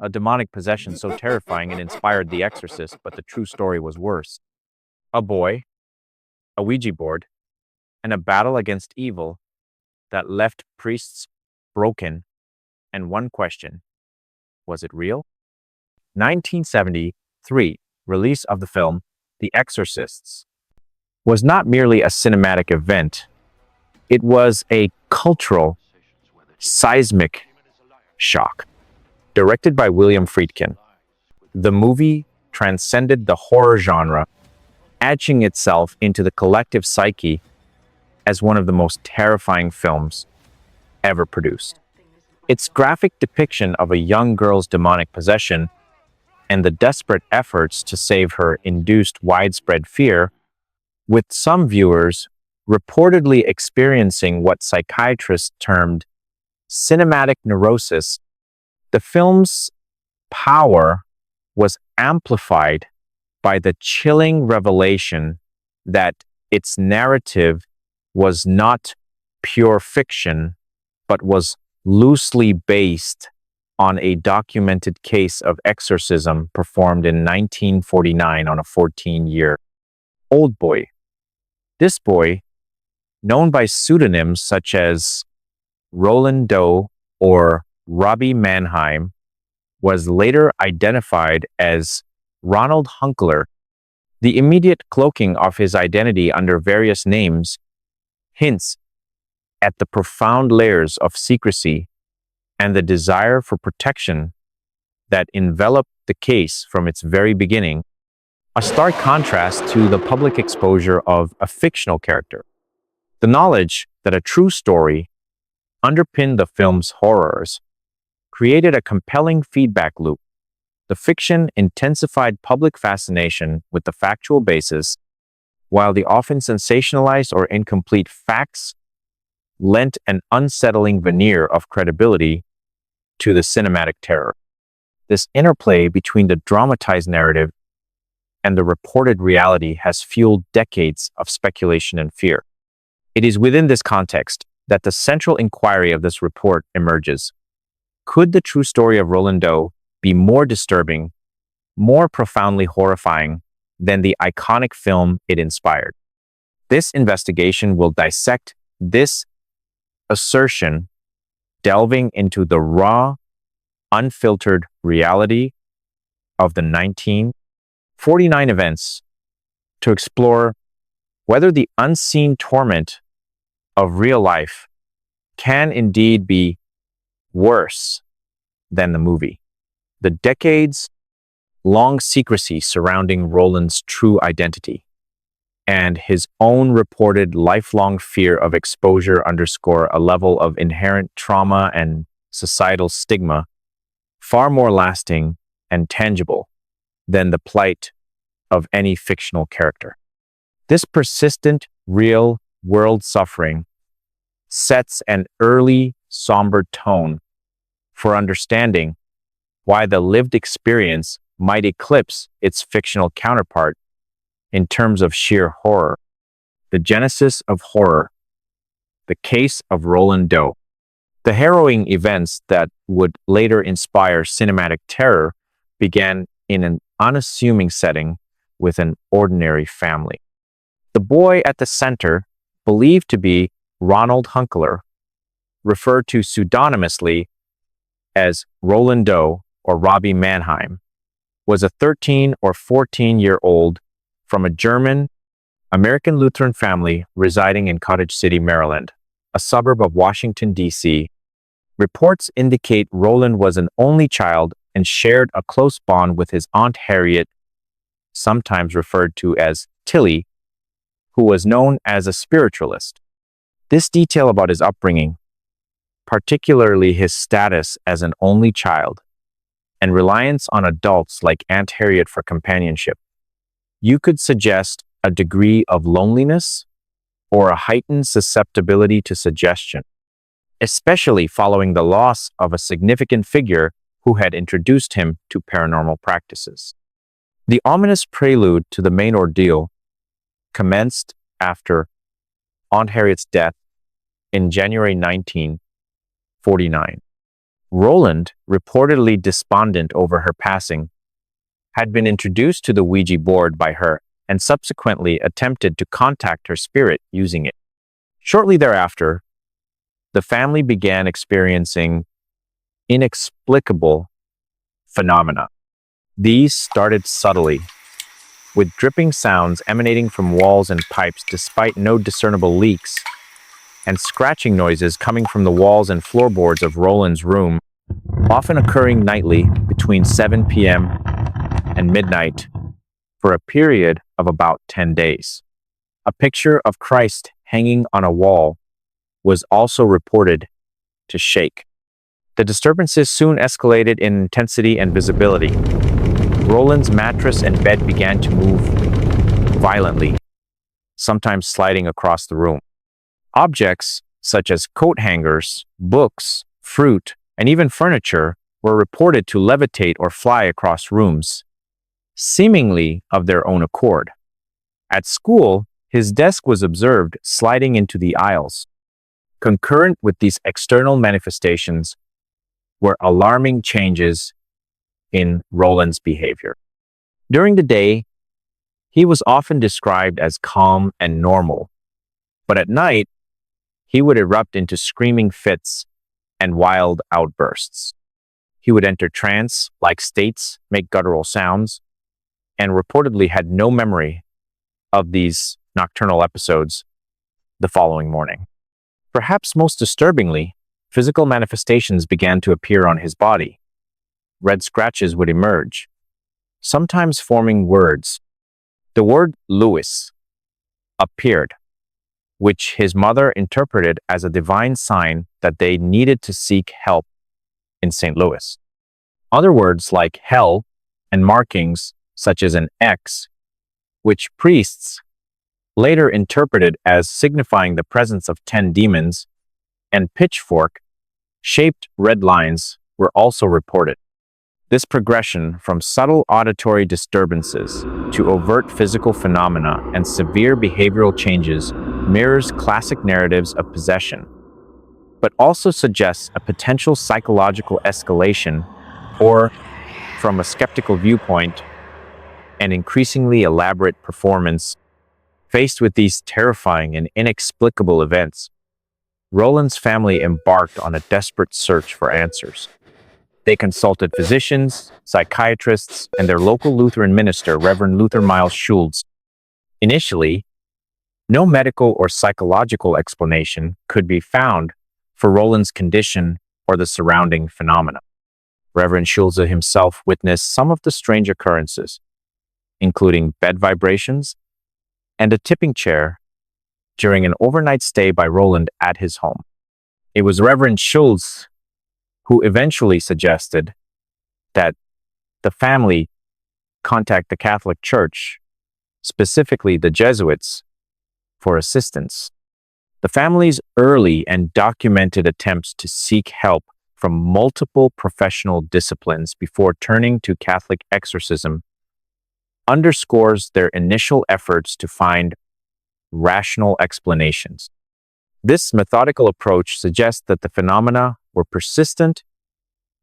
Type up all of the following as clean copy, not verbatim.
a demonic possession so terrifying it inspired The Exorcist, but the true story was worse. A boy, a Ouija board, and a battle against evil that left priests broken, and one question: was it real? 1973 release of the film The Exorcists was not merely a cinematic event, it was a cultural, seismic shock. Directed by William Friedkin, the movie transcended the horror genre, etching itself into the collective psyche as one of the most terrifying films ever produced. Its graphic depiction of a young girl's demonic possession and the desperate efforts to save her induced widespread fear, with some viewers reportedly experiencing what psychiatrists termed cinematic neurosis. The film's power was amplified by the chilling revelation that its narrative was not pure fiction, but was loosely based on a documented case of exorcism performed in 1949 on a 14-year-old boy. This boy, known by pseudonyms such as Roland Doe or Robbie Mannheim, was later identified as Ronald Hunkler. The immediate cloaking of his identity under various names hints at the profound layers of secrecy and the desire for protection that enveloped the case from its very beginning, a stark contrast to the public exposure of a fictional character. The knowledge that a true story underpinned the film's horrors created a compelling feedback loop. The fiction intensified public fascination with the factual basis, while the often sensationalized or incomplete facts lent an unsettling veneer of credibility to the cinematic terror. This interplay between the dramatized narrative and the reported reality has fueled decades of speculation and fear. It is within this context that the central inquiry of this report emerges. Could the true story of Roland Doe be more disturbing, more profoundly horrifying than the iconic film it inspired? This investigation will dissect this assertion, delving into the raw, unfiltered reality of the 1949 events to explore whether the unseen torment of real life can indeed be worse than the movie. The decades-long secrecy surrounding Roland's true identity and his own reported lifelong fear of exposure underscore a level of inherent trauma and societal stigma far more lasting and tangible than the plight of any fictional character. This persistent, real-world suffering sets an early, somber tone for understanding why the lived experience might eclipse its fictional counterpart in terms of sheer horror. The genesis of horror, the case of Roland Doe. The harrowing events that would later inspire cinematic terror began in an unassuming setting with an ordinary family. The boy at the center, believed to be Ronald Hunkler, referred to pseudonymously as Roland Doe or Robbie Mannheim, was a 13 or 14-year-old from a German American Lutheran family residing in Cottage City, Maryland, a suburb of Washington, D.C. Reports indicate Roland was an only child and shared a close bond with his Aunt Harriet, sometimes referred to as Tilly, who was known as a spiritualist. This detail about his upbringing, particularly his status as an only child and reliance on adults like Aunt Harriet for companionship, you could suggest a degree of loneliness or a heightened susceptibility to suggestion, especially following the loss of a significant figure who had introduced him to paranormal practices. The ominous prelude to the main ordeal commenced after Aunt Harriet's death in January 1949. Roland, reportedly despondent over her passing, had been introduced to the Ouija board by her and subsequently attempted to contact her spirit using it. Shortly thereafter, the family began experiencing inexplicable phenomena. These started subtly, with dripping sounds emanating from walls and pipes despite no discernible leaks, and scratching noises coming from the walls and floorboards of Roland's room, often occurring nightly between 7 p.m. and midnight for a period of about 10 days. A picture of Christ hanging on a wall was also reported to shake. The disturbances soon escalated in intensity and visibility. Roland's mattress and bed began to move violently, sometimes sliding across the room. Objects such as coat hangers, books, fruit, and even furniture were reported to levitate or fly across rooms, seemingly of their own accord. At school, his desk was observed sliding into the aisles. Concurrent with these external manifestations were alarming changes in Roland's behavior. During the day, he was often described as calm and normal, but at night, he would erupt into screaming fits and wild outbursts. He would enter trance-like states, make guttural sounds, and reportedly had no memory of these nocturnal episodes the following morning. Perhaps most disturbingly, physical manifestations began to appear on his body. Red scratches would emerge, sometimes forming words. The word Louis appeared, which his mother interpreted as a divine sign that they needed to seek help in St. Louis. Other words like hell and markings such as an X, which priests later interpreted as signifying the presence of 10 demons, and pitchfork-shaped red lines were also reported. This progression from subtle auditory disturbances to overt physical phenomena and severe behavioral changes mirrors classic narratives of possession, but also suggests a potential psychological escalation or, from a skeptical viewpoint, an increasingly elaborate performance. Faced with these terrifying and inexplicable events, Roland's family embarked on a desperate search for answers. They consulted physicians, psychiatrists, and their local Lutheran minister, Reverend Luther Miles Schulz. Initially, no medical or psychological explanation could be found for Roland's condition or the surrounding phenomena. Reverend Schulz himself witnessed some of the strange occurrences, including bed vibrations and a tipping chair during an overnight stay by Roland at his home. It was Reverend Schulz who eventually suggested that the family contact the Catholic Church, specifically the Jesuits, for assistance. The family's early and documented attempts to seek help from multiple professional disciplines before turning to Catholic exorcism underscores their initial efforts to find rational explanations. This methodical approach suggests that the phenomena were persistent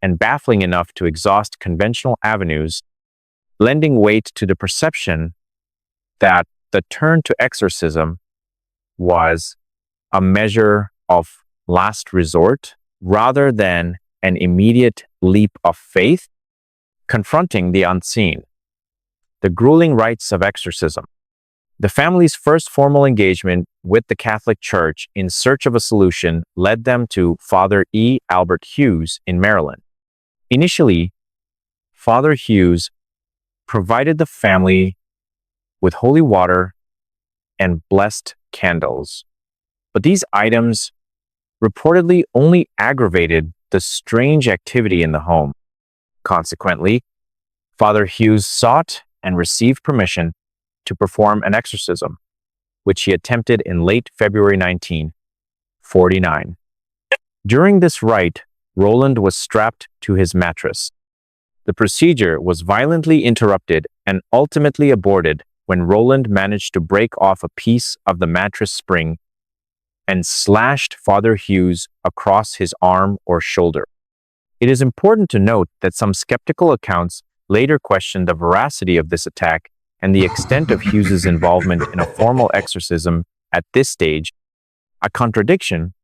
and baffling enough to exhaust conventional avenues, lending weight to the perception that the turn to exorcism was a measure of last resort rather than an immediate leap of faith confronting the unseen. The grueling rites of exorcism. The family's first formal engagement with the Catholic Church in search of a solution led them to Father E. Albert Hughes in Maryland. Initially, Father Hughes provided the family with holy water and blessed candles, but these items reportedly only aggravated the strange activity in the home. Consequently, Father Hughes sought and received permission to perform an exorcism, which he attempted in late February 1949. During this rite, Roland was strapped to his mattress. The procedure was violently interrupted and ultimately aborted when Roland managed to break off a piece of the mattress spring and slashed Father Hughes across his arm or shoulder. It is important to note that some skeptical accounts later questioned the veracity of this attack and the extent of Hughes's involvement in a formal exorcism at this stage, a contradiction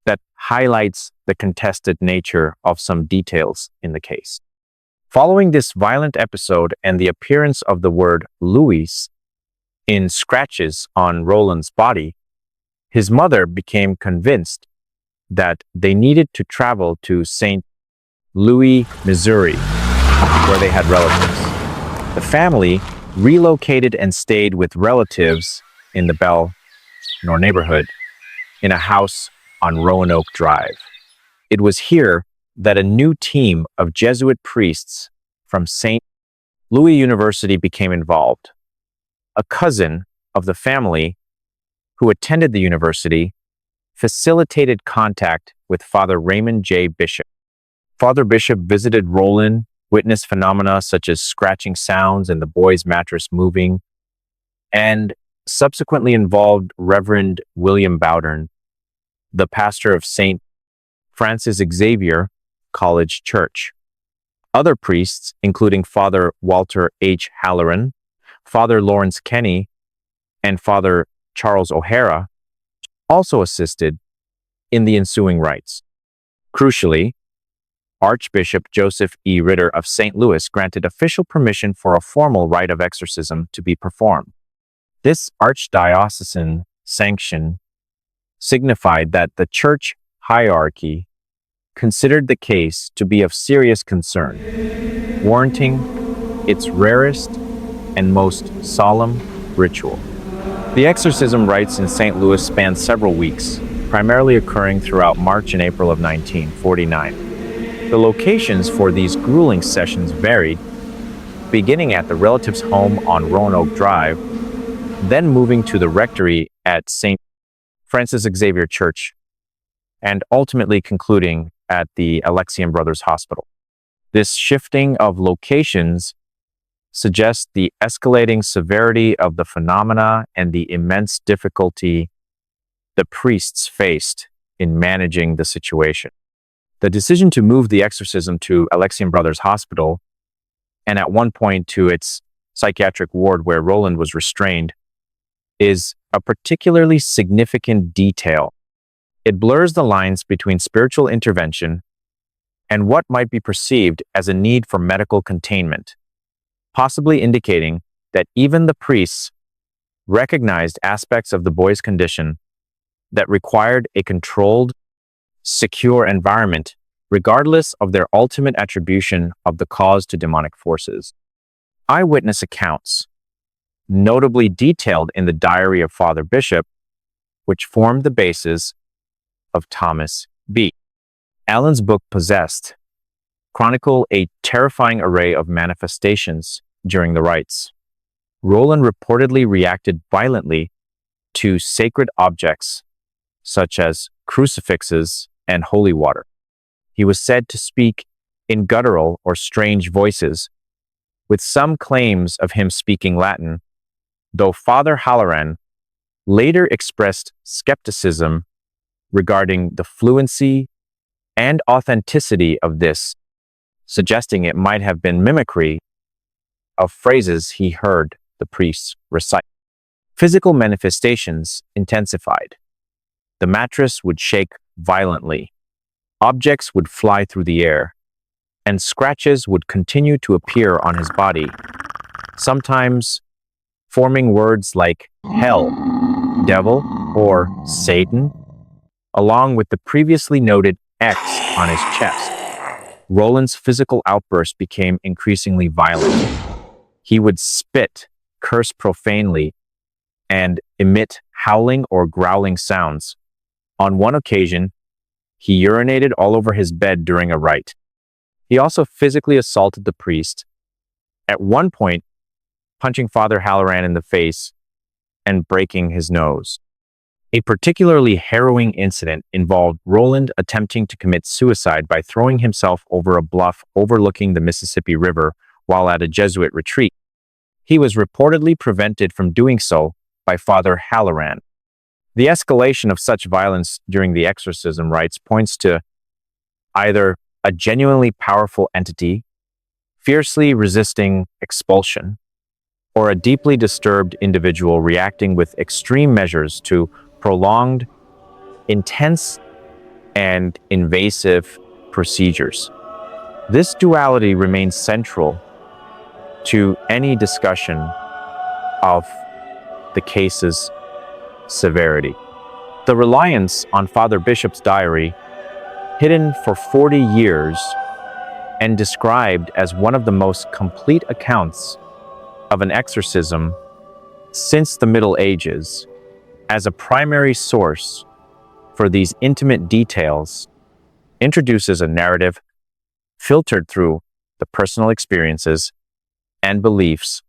that highlights the contested nature of some details in the case. Following this violent episode and the appearance of the word Louis in scratches on Roland's body, his mother became convinced that they needed to travel to St. Louis, Missouri, where they had relatives. The family relocated and stayed with relatives in the Belle neighborhood in a house on Roanoke Drive. It was here that a new team of Jesuit priests from St. Louis University became involved. A cousin of the family who attended the university facilitated contact with Father Raymond J. Bishop. Father Bishop visited Roland, witnessed phenomena such as scratching sounds and the boy's mattress moving, and subsequently involved Reverend William Bowdern, the pastor of St. Francis Xavier College Church. Other priests, including Father Walter H. Halloran, Father Lawrence Kenny, and Father Charles O'Hara, also assisted in the ensuing rites. Crucially, Archbishop Joseph E. Ritter of St. Louis granted official permission for a formal rite of exorcism to be performed. This archdiocesan sanction signified that the church hierarchy considered the case to be of serious concern, warranting its rarest and most solemn ritual. The exorcism rites in St. Louis spanned several weeks, primarily occurring throughout March and April of 1949. The locations for these grueling sessions varied, beginning at the relative's home on Roanoke Drive, then moving to the rectory at St. Francis Xavier Church, and ultimately concluding at the Alexian Brothers Hospital. This shifting of locations suggests the escalating severity of the phenomena and the immense difficulty the priests faced in managing the situation. The decision to move the exorcism to Alexian Brothers Hospital, and at one point to its psychiatric ward where Roland was restrained, is a particularly significant detail. It blurs the lines between spiritual intervention and what might be perceived as a need for medical containment, possibly indicating that even the priests recognized aspects of the boy's condition that required a controlled, secure environment, regardless of their ultimate attribution of the cause to demonic forces. Eyewitness accounts, notably detailed in the diary of Father Bishop, which formed the basis of Thomas B. Allen's book Possessed, chronicle a terrifying array of manifestations during the rites. Roland reportedly reacted violently to sacred objects, such as crucifixes and holy water. He was said to speak in guttural or strange voices, with some claims of him speaking Latin, though Father Halloran later expressed skepticism regarding the fluency and authenticity of this, suggesting it might have been mimicry of phrases he heard the priests recite. Physical manifestations intensified. The mattress would shake violently, objects would fly through the air, and scratches would continue to appear on his body, sometimes forming words like hell, devil, or Satan, along with the previously noted X on his chest. Roland's physical outbursts became increasingly violent. He would spit, curse profanely, and emit howling or growling sounds. On one occasion, he urinated all over his bed during a rite. He also physically assaulted the priest, at one point punching Father Halloran in the face and breaking his nose. A particularly harrowing incident involved Roland attempting to commit suicide by throwing himself over a bluff overlooking the Mississippi River while at a Jesuit retreat. He was reportedly prevented from doing so by Father Halloran. The escalation of such violence during the exorcism rites points to either a genuinely powerful entity, fiercely resisting expulsion, or a deeply disturbed individual reacting with extreme measures to prolonged, intense, and invasive procedures. This duality remains central to any discussion of the case's severity. The reliance on Father Bishop's diary, hidden for 40 years and described as one of the most complete accounts of an exorcism since the Middle Ages, as a primary source for these intimate details, introduces a narrative filtered through the personal experiences and beliefs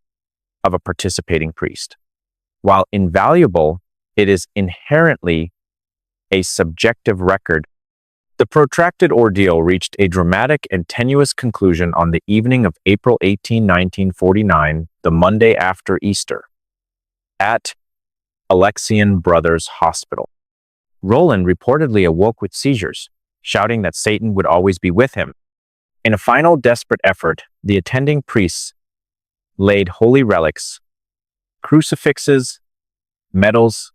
of a participating priest. While invaluable, it is inherently a subjective record. The protracted ordeal reached a dramatic and tenuous conclusion on the evening of April 18, 1949, the Monday after Easter, at Alexian Brothers Hospital. Roland reportedly awoke with seizures, shouting that Satan would always be with him. In a final desperate effort, the attending priests laid holy relics, crucifixes, medals,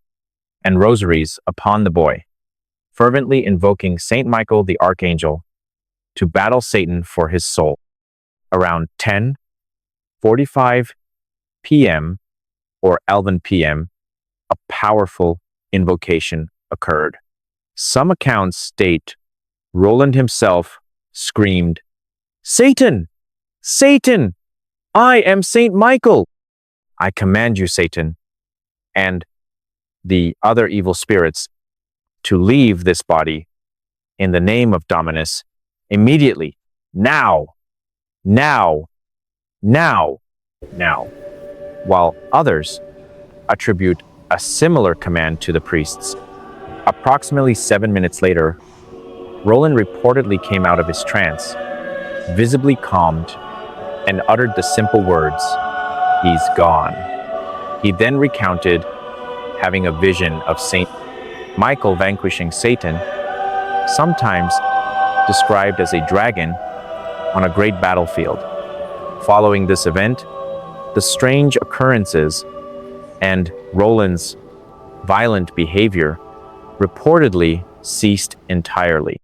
and rosaries upon the boy, fervently invoking Saint Michael the Archangel to battle Satan for his soul. Around 10:45 p.m. or 11 p.m., a powerful invocation occurred. Some accounts state Roland himself screamed, "Satan! Satan! I am Saint Michael! I command you, Satan, and the other evil spirits to leave this body in the name of Dominus immediately, now, now, now, now," while others attribute a similar command to the priests. Approximately 7 minutes later, Roland reportedly came out of his trance, visibly calmed, and uttered the simple words, "He's gone." He then recounted having a vision of Saint Michael vanquishing Satan, sometimes described as a dragon, on a great battlefield. Following this event, the strange occurrences and Roland's violent behavior reportedly ceased entirely.